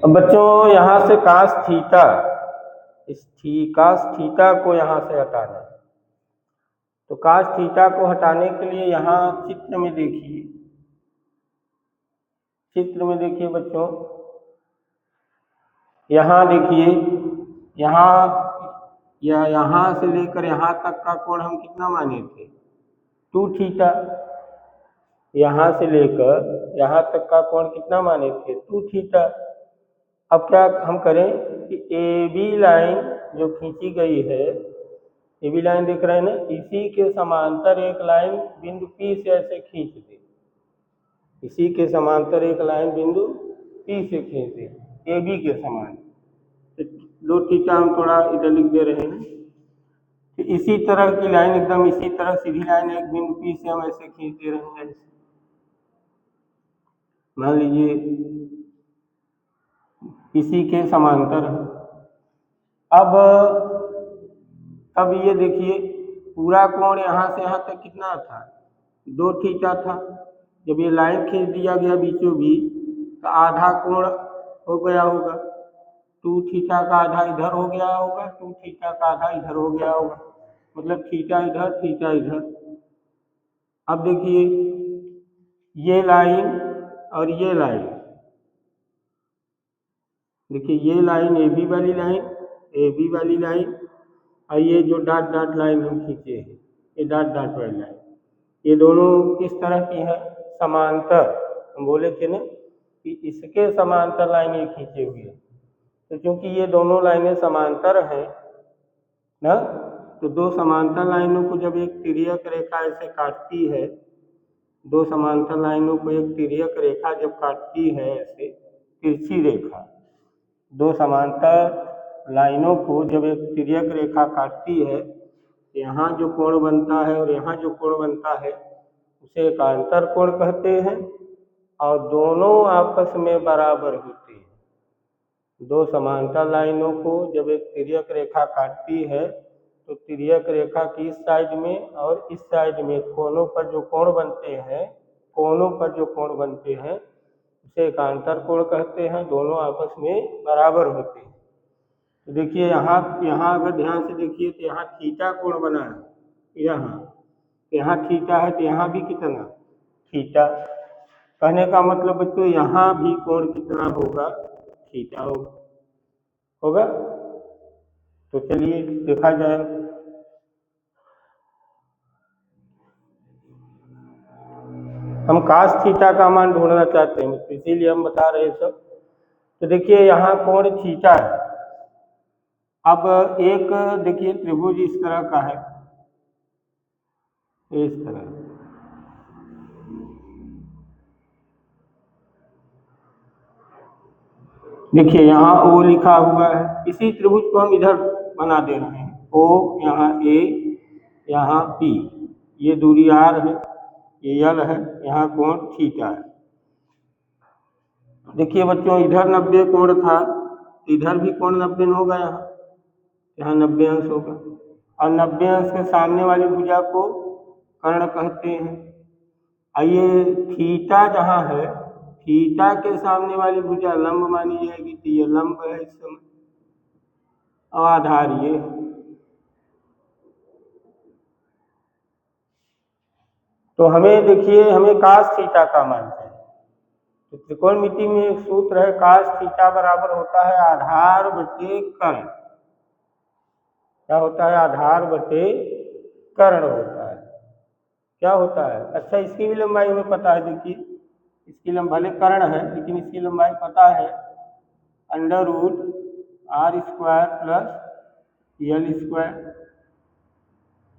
अब बच्चों यहाँ से कास थीटा, कास थीटा को यहाँ से हटाना है, तो कास थीटा को हटाने के लिए यहाँ चित्र में देखिए, चित्र में देखिए बच्चों, यहाँ देखिए, यहाँ से लेकर यहाँ तक का कोण हम कितना माने थे, 2 थीटा, यहाँ से लेकर यहाँ तक का कोण कितना माने थे, 2 थीटा। अब क्या हम करें कि ए बी लाइन जो खींची गई है, ए बी लाइन देख रहे हैं ना, इसी के समांतर एक लाइन बिंदु P से ऐसे खींच दे, इसी के समांतर एक लाइन बिंदु P से खींच दे, ए बी के समान। 2 थीटा हम थोड़ा इधर लिख दे रहे हैं, तो इसी तरह की लाइन, एकदम इसी तरह सीधी लाइन एक बिंदु P से हम ऐसे खींच दे रहे हैं। मान लीजिए इसी के समांतर है। अब ये देखिए पूरा कोण यहाँ से यहाँ तक कितना था, 2 थीटा था। जब ये लाइन खींच दिया गया बीचों बीच तो आधा कोण हो गया होगा, 2 थीटा का आधा इधर हो गया होगा, 2 थीटा का आधा इधर हो गया होगा, मतलब थीटा इधर थीटा इधर। अब देखिए ये लाइन और ये लाइन, देखिए ये लाइन AB वाली लाइन, AB वाली लाइन, और ये जो डॉट डॉट लाइन हम खींचे हैं ये डॉट डॉट वाली लाइन, ये दोनों किस तरह की है, समांतर। हम बोले थे ना कि इसके समांतर लाइन ये खींचे हुए हैं, तो क्योंकि ये दोनों लाइनें समांतर हैं ना, तो 2 समांतर लाइनों को जब एक तिर्यक रेखा ऐसे काटती है, 2 समांतर लाइनों को एक तिर्यक रेखा जब काटती है, ऐसे तिरछी रेखा 2 समांतर लाइनों को जब एक तिर्यक रेखा काटती है, यहाँ जो कोण बनता है और यहाँ जो कोण बनता है उसे एकांतर कोण कहते हैं, और दोनों आपस में बराबर होते हैं। 2 समांतर लाइनों को जब एक तिर्यक रेखा काटती है तो तिर्यक रेखा की इस साइड में और इस साइड में कोनों पर जो कोण बनते हैं, कोनों पर जो कोण बनते हैं उसे एकांतर कोण कहते हैं, दोनों आपस में बराबर होते हैं। तो देखिए यहाँ अगर ध्यान से देखिए तो यहाँ थीटा कोण बना है, यहाँ थीटा है, तो यहाँ भी कितना थीटा। कहने का मतलब बच्चों यहाँ भी कोण कितना होगा, थीटा होगा। तो चलिए देखा जाए। हम cos थीटा का मान ढूंढना चाहते हैं, इसीलिए हम बता रहे हैं सब। तो देखिए यहाँ कोण थीटा है। अब एक देखिए त्रिभुज इस तरह का है, इस तरह, देखिए यहाँ O लिखा हुआ है। इसी त्रिभुज को हम इधर बना दे रहे हैं, O यहाँ A यहाँ P, ये दूरी R है, ये L है, यहाँ कोण थीटा है। देखिए बच्चों इधर 90 कोण था, इधर भी कोण 90 होगा, यहाँ 90 अंश होगा, और 90 अंश के सामने वाली भुजा को कर्ण कहते हैं। और ये थीटा जहाँ है, थीटा के सामने वाली भुजा लंब मानी जाएगी, तो ये लंब है इस समय, और आधार ये। तो हमें देखिए हमें cos थीटा का मान चाहिए। तो त्रिकोणमिति में एक सूत्र है, cos थीटा बराबर होता है आधार बटे कर्ण। क्या होता है, आधार बटे कर्ण होता है। क्या होता है, अच्छा इसकी भी लंबाई हमें पता है। देखिए इसकी लंबाई कर्ण है लेकिन इसकी लंबाई पता है, √r² + l²।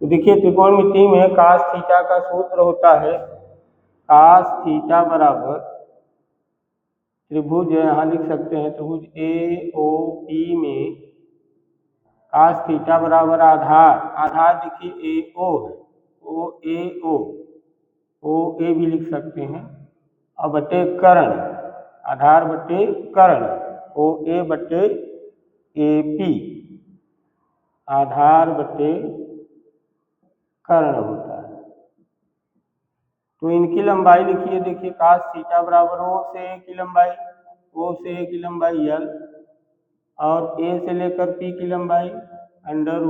तो देखिए त्रिकोणमिति में cos थीटा का सूत्र होता है, cos थीटा बराबर त्रिभुज यहाँ लिख सकते हैं, त्रिभुज AOP में cos थीटा बराबर आधार देखिए AO है, OAO, OA भी लिख सकते हैं, और बटे कर्ण, आधार बटे कर्ण, OA बटे AP, आधार बटे कर्ण होता है। तो इनकी लंबाई लिखिए, देखिए cos थीटा बराबर O से A की लंबाई, O से A की लंबाई L, और A से लेकर P की लंबाई √r²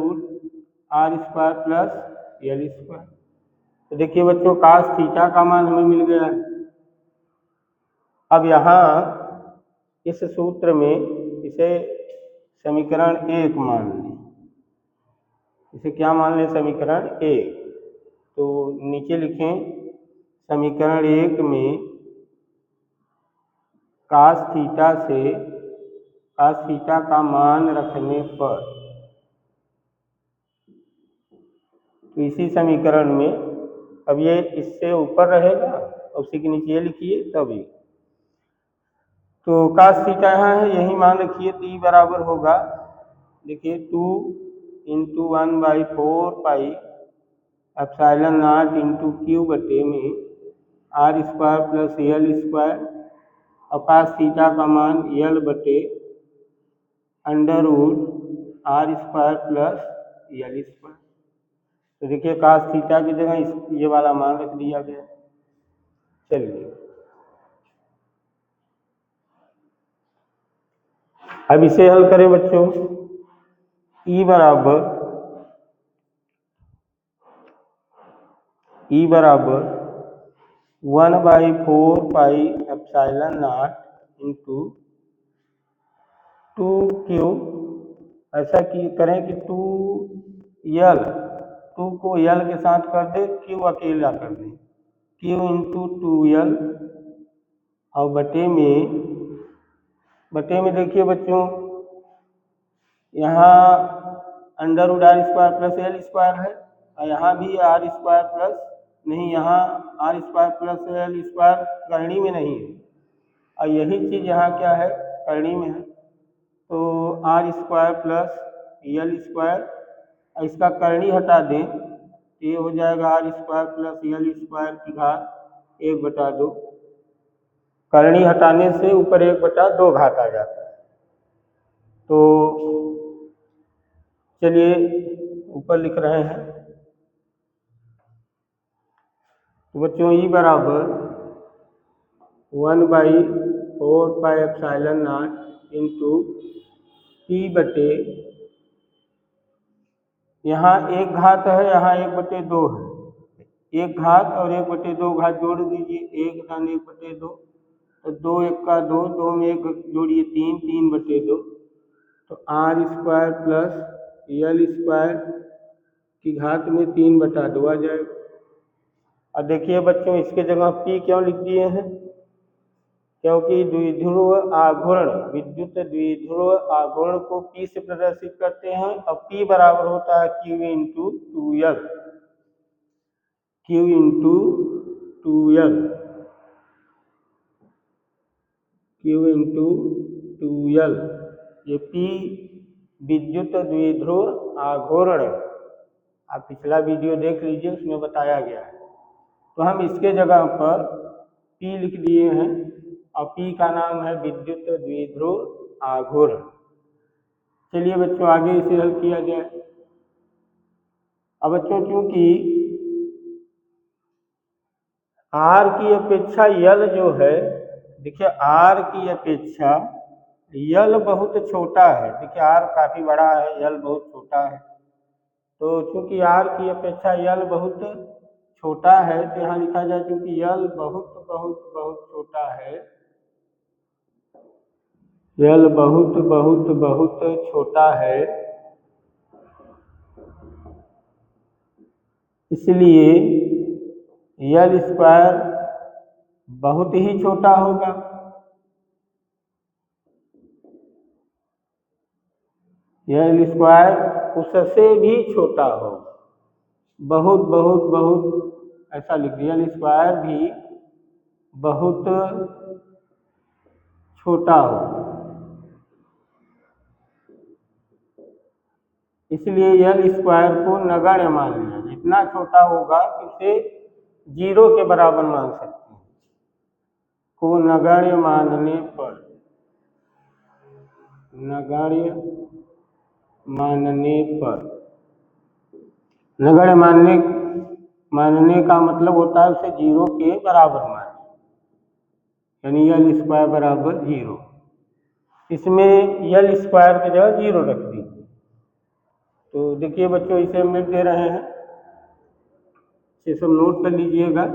+ l²। तो देखिए बच्चों cos थीटा का मान हमें मिल गया है। अब यहाँ इस सूत्र में इसे समीकरण 1 मान लें, इसे क्या मान लें, समीकरण 1। तो नीचे लिखें समीकरण 1 में cos थीटा का मान रखने पर, तो इसी समीकरण में अब ये इससे ऊपर रहेगा, उसी के नीचे लिखिए तभी। तो cos थीटा यहाँ है, यही मान रखिए, तो E बराबर होगा, देखिए 2 × 1/4 पाई एप्सिलॉन नॉट × Q बटे में r² + l², और cos थीटा का मान L बटे √r² प्लस यल स्क्वायर। तो देखिए cos थीटा की जगह ये वाला मान रख दिया गया। चलिए अब इसे हल करें बच्चों। E बराबर 1/4πε0 इंटू 2q। ऐसा कि करें कि 2 को यल के साथ कर दे, q अकेला कर दें, q इंटू 2l और बटे में देखिए बच्चों यहाँ √r² प्लस यल स्क्वायर है और यहाँ भी r² प्लस नहीं, यहाँ r² प्लस यल स्क्वायर करनी में नहीं है और यही चीज़ यहाँ क्या है, करनी में है। तो r² प्लस यल स्क्वायर, इसका करनी हटा दें तो ये हो जाएगा r² प्लस यल स्क्वायर की घात 1/2। करनी हटाने से ऊपर 1/2 घात आ जाता है। तो चलिए ऊपर लिख रहे हैं। तो बच्चों E बराबर 1/4πε0 इंटू P बटे, यहाँ 1 घात है, यहाँ 1/2 है, 1 घात और 1/2 घात जोड़ दीजिए, 1 धन 1/2, तो 2 1 का 2, 2 में 1 जोड़िए 3, 3/2। तो r² प्लस यल स्क्वायर की घात में 3/2 आ जाएगा। और देखिए बच्चों इसके जगह P क्यों लिख दिए हैं, क्योंकि द्विध्रुव आघूर्ण, विद्युत द्विध्रुव आघूर्ण को P से प्रदर्शित करते हैं और P बराबर होता है Q into 2l। Q into 2l, Q into 2l, ये P विद्युत द्विध्रुव आघूर्ण, आप पिछला वीडियो देख लीजिए, उसमें बताया गया है। तो हम इसके जगह पर P लिख दिए हैं और P का नाम है विद्युत द्विध्रुव आघूर्ण। चलिए बच्चों आगे इसे हल किया जाए। अब बच्चों चूंकि R की अपेक्षा यल जो है, देखिए R की अपेक्षा यल बहुत छोटा है। देखिए R काफी बड़ा है, यल बहुत छोटा है। तो चूंकि R की अपेक्षा यल बहुत छोटा है तो यहाँ लिखा जाए क्योंकि यल बहुत बहुत बहुत छोटा है, यल बहुत बहुत बहुत छोटा है, इसलिए यल स्क्वायर बहुत ही छोटा होगा। यल स्क्वायर उससे भी छोटा होगा, बहुत बहुत बहुत, ऐसा लिख दिया, यल स्क्वायर भी बहुत छोटा होगा, इसलिए यल स्क्वायर को नगण्य मान लिया। जितना छोटा होगा उसे 0 के बराबर मान सकते हैं। को नगण्य मानने पर, नगण्य मानने का मतलब होता है उसे 0 के बराबर मान, यानी यल स्क्वायर बराबर 0। इसमें यल स्क्वायर की जगह 0 रख दीजिए। तो देखिए बच्चों इसे हम लिख दे रहे हैं, इसे सब नोट कर लीजिएगा।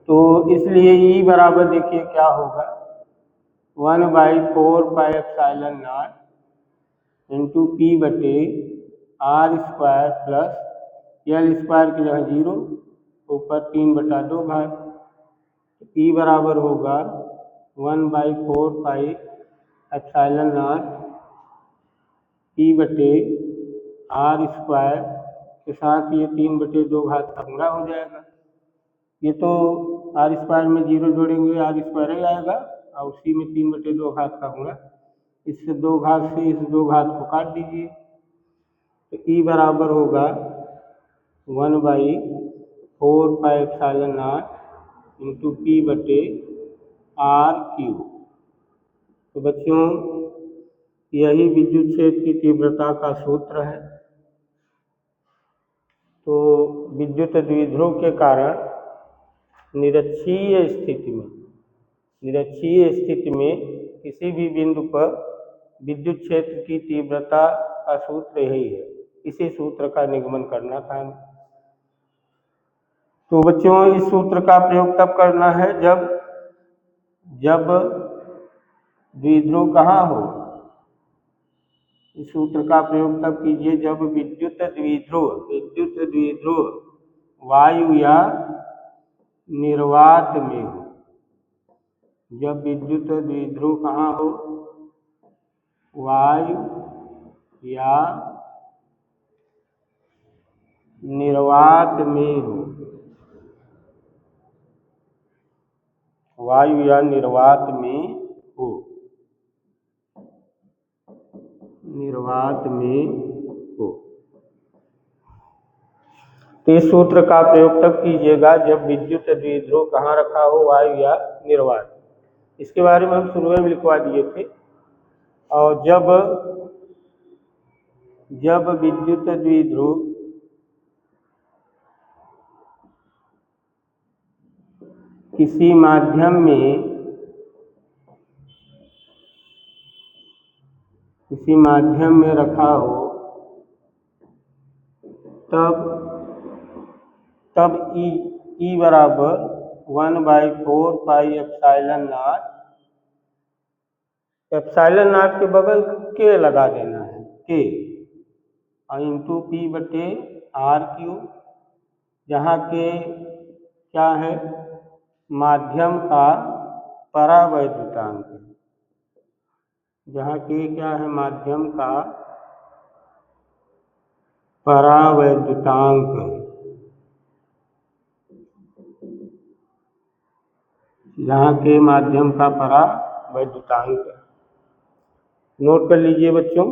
तो इसलिए E बराबर देखिए क्या होगा, 1/4πε0 इंटू P बटे r² प्लस यल स्क्वायर की जगह 0, ऊपर 3/2 घात। E बराबर होगा 1/4πε0 P बटे r² के साथ ये 3/2 घात का गुणा हो जाएगा। ये तो r² में 0 जोड़ेंगे r² ही आएगा और उसी में 3/2 घात का गुणा, इससे 2 घात से इस 2 घात को काट दीजिए। तो E बराबर होगा 1/4πε0 इंटू P बटे RQ। तो बच्चों यही विद्युत क्षेत्र की तीव्रता का सूत्र है। तो विद्युत द्विध्रुव के कारण निरक्षीय स्थिति में किसी भी बिंदु पर विद्युत क्षेत्र की तीव्रता का सूत्र यही है। इसी सूत्र का निगमन करना था हमें। तो बच्चों इस सूत्र का प्रयोग तब करना है जब द्विध्रुव कहाँ हो। इस सूत्र का प्रयोग तब कीजिए जब विद्युत द्विध्रुव वायु या निर्वात में हो। जब विद्युत द्विध्रुव कहाँ हो, वायु या निर्वात में हो। वायु या निर्वात में हो, निर्वात में हो। तो इस सूत्र का प्रयोग तब कीजिएगा जब विद्युत द्विध्रुव कहाँ रखा हो, वायु या निर्वात। इसके बारे में हम शुरू में लिखवा दिए थे। और जब विद्युत द्विध्रुव किसी माध्यम में रखा हो तब E बराबर 1/4 pi epsilon not. Epsilon not के बगल के लगा देना है, के इंटू P बटे RQ, जहाँ के क्या है, माध्यम का परावैद्युतांक है। जहाँ के क्या है, माध्यम का परावैद्युतांक है। जहाँ के माध्यम का परावैद्युतांक है। नोट कर लीजिए बच्चों।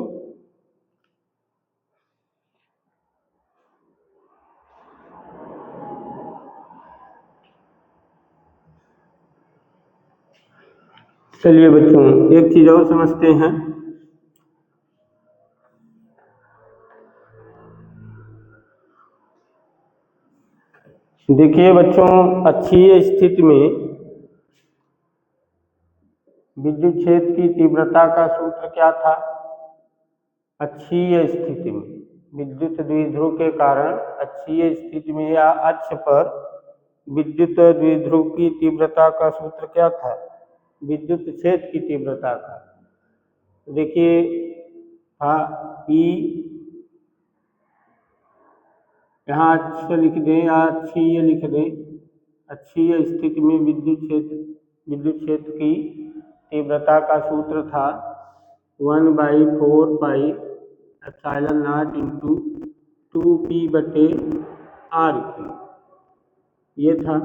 चलिए बच्चों एक चीज और समझते हैं। देखिए बच्चों, अक्षीय स्थिति में विद्युत क्षेत्र की तीव्रता का सूत्र क्या था। अक्षीय स्थिति में विद्युत द्विध्रुव के कारण अक्षीय स्थिति में या अक्ष पर विद्युत द्विध्रुव की तीव्रता का सूत्र क्या था, विद्युत क्षेत्र की तीव्रता का। देखिए E, यहाँ अक्ष लिख दें या अक्षीय लिख दें। अक्षीय स्थिति में विद्युत क्षेत्र की तीव्रता का सूत्र था 1/4 pi epsilon naught into 2P बटे RQ, ये था।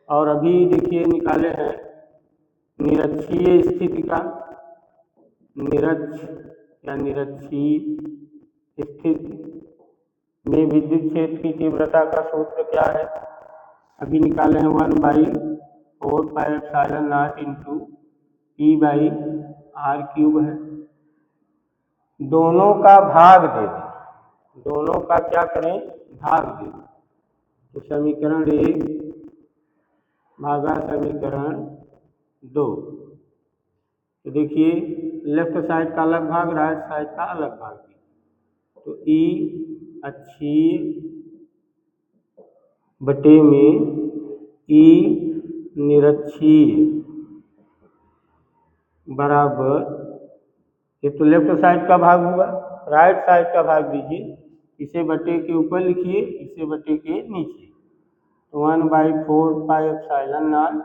और अभी देखिए निकाले हैं निरक्षीय स्थिति का। निरक्षीय स्थिति में विद्युत क्षेत्र की तीव्रता का सूत्र क्या है, अभी निकाले हैं 1/4 pi epsilon naught into P/R³ है। दोनों का भाग दे दें, दोनों का क्या करें, भाग दे दें। तो समीकरण 1 भागा समीकरण 2। तो देखिए लेफ्ट साइड का अलग भाग, राइट साइड का अलग भाग। तो E अक्षीय बटे में E निरक्षीय बराबर, ये तो लेफ्ट साइड का भाग हुआ, राइट साइड का भाग दीजिए। इसे बटे के ऊपर लिखिए, इसे बटे के नीचे। तो 1/4 pi epsilon naught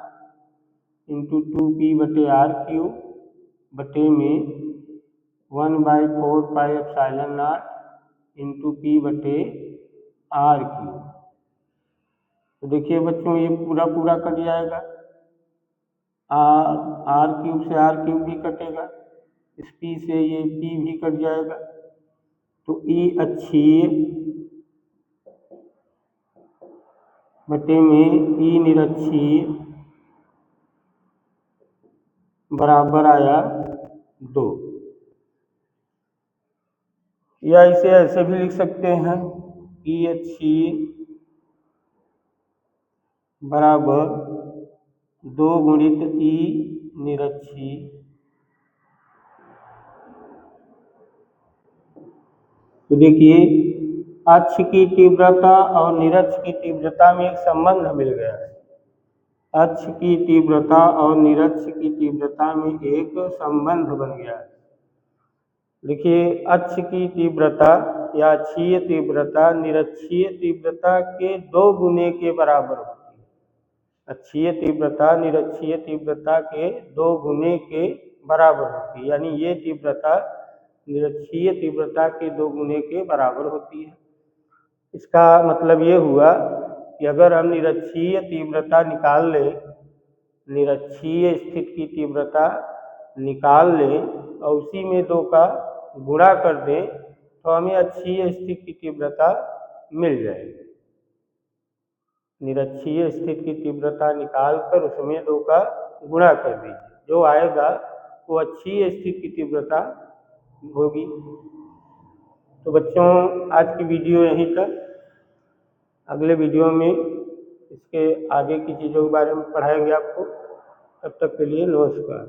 into 2P बटे RQ बटे में 1/4 pi epsilon naught into P बटे RQ। तो देखिए बच्चों ये पूरा कट जाएगा, R³ से R³ भी कटेगा, इस P से ये P भी कट जाएगा। तो E अक्षीय बटे में E निरक्षीय बराबर आया 2। या इसे ऐसे भी लिख सकते हैं कि अक्षीय बराबर 2 गुणित ई निरक्षीय। तो देखिए अक्ष की तीव्रता और निरक्ष की तीव्रता में एक संबंध मिल गया है। अक्ष की तीव्रता और निरक्ष की तीव्रता में एक संबंध बन गया है। देखिए अक्ष की तीव्रता या अक्षीय तीव्रता निरक्षीय तीव्रता के 2 गुने के बराबर होती है। अक्षीय तीव्रता निरक्षीय तीव्रता के 2 गुने के बराबर होती है, यानी ये तीव्रता निरक्षीय तीव्रता के 2 गुने के बराबर होती है। इसका मतलब ये हुआ कि अगर हम निरक्षीय तीव्रता निकाल लें, निरक्षीय स्थिति की तीव्रता निकाल लें और उसी में 2 का गुणा कर दें तो हमें अक्षीय स्थिति की तीव्रता मिल जाएगी। निरक्षीय स्थिति की तीव्रता निकाल कर उसमें 2 का गुणा कर दीजिए, जो आएगा वो अक्षीय स्थिति की तीव्रता होगी। तो बच्चों आज की वीडियो यहीं तक। अगले वीडियो में इसके आगे की चीज़ों के बारे में पढ़ाएंगे आपको। तब तक के लिए नमस्कार।